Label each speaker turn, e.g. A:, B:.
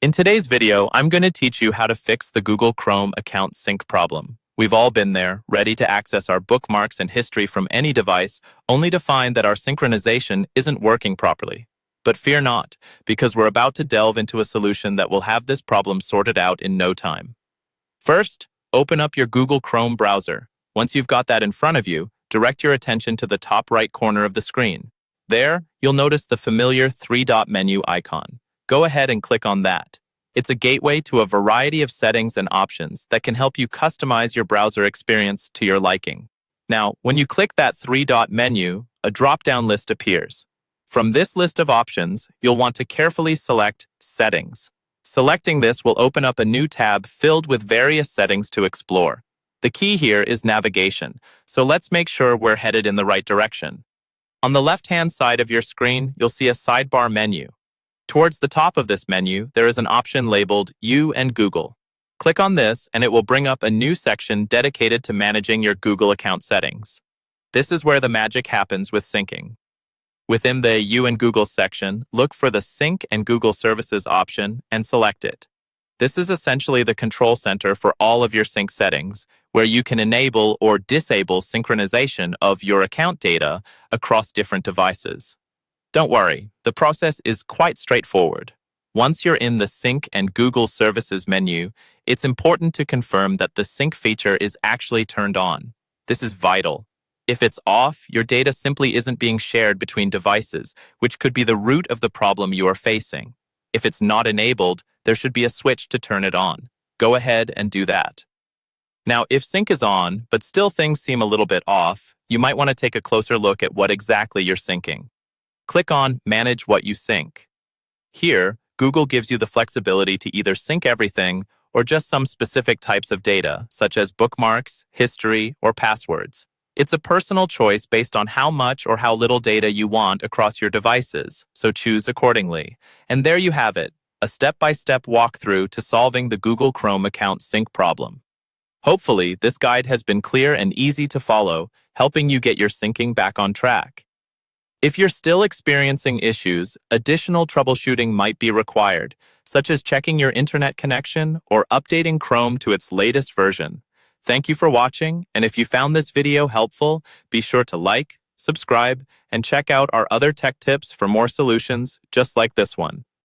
A: In today's video, I'm going to teach you how to fix the Google Chrome account sync problem. We've all been there, ready to access our bookmarks and history from any device, only to find that our synchronization isn't working properly. But fear not, because we're about to delve into a solution that will have this problem sorted out in no time. First, open up your Google Chrome browser. Once you've got that in front of you, direct your attention to the top right corner of the screen. There, you'll notice the familiar three-dot menu icon. Go ahead and click on that. It's a gateway to a variety of settings and options that can help you customize your browser experience to your liking. Now, when you click that three-dot menu, a drop-down list appears. From this list of options, you'll want to carefully select Settings. Selecting this will open up a new tab filled with various settings to explore. The key here is navigation, so let's make sure we're headed in the right direction. On the left-hand side of your screen, you'll see a sidebar menu. Towards the top of this menu, there is an option labeled You and Google. Click on this and it will bring up a new section dedicated to managing your Google account settings. This is where the magic happens with syncing. Within the You and Google section, look for the Sync and Google Services option and select it. This is essentially the control center for all of your sync settings, where you can enable or disable synchronization of your account data across different devices. Don't worry, the process is quite straightforward. Once you're in the Sync and Google Services menu, it's important to confirm that the sync feature is actually turned on. This is vital. If it's off, your data simply isn't being shared between devices, which could be the root of the problem you are facing. If it's not enabled, there should be a switch to turn it on. Go ahead and do that. Now, if sync is on, but still things seem a little bit off, you might want to take a closer look at what exactly you're syncing. Click on Manage What You Sync. Here, Google gives you the flexibility to either sync everything or just some specific types of data, such as bookmarks, history, or passwords. It's a personal choice based on how much or how little data you want across your devices, so choose accordingly. And there you have it, a step-by-step walkthrough to solving the Google Chrome account sync problem. Hopefully, this guide has been clear and easy to follow, helping you get your syncing back on track. If you're still experiencing issues, additional troubleshooting might be required, such as checking your internet connection or updating Chrome to its latest version. Thank you for watching, and if you found this video helpful, be sure to like, subscribe, and check out our other tech tips for more solutions just like this one.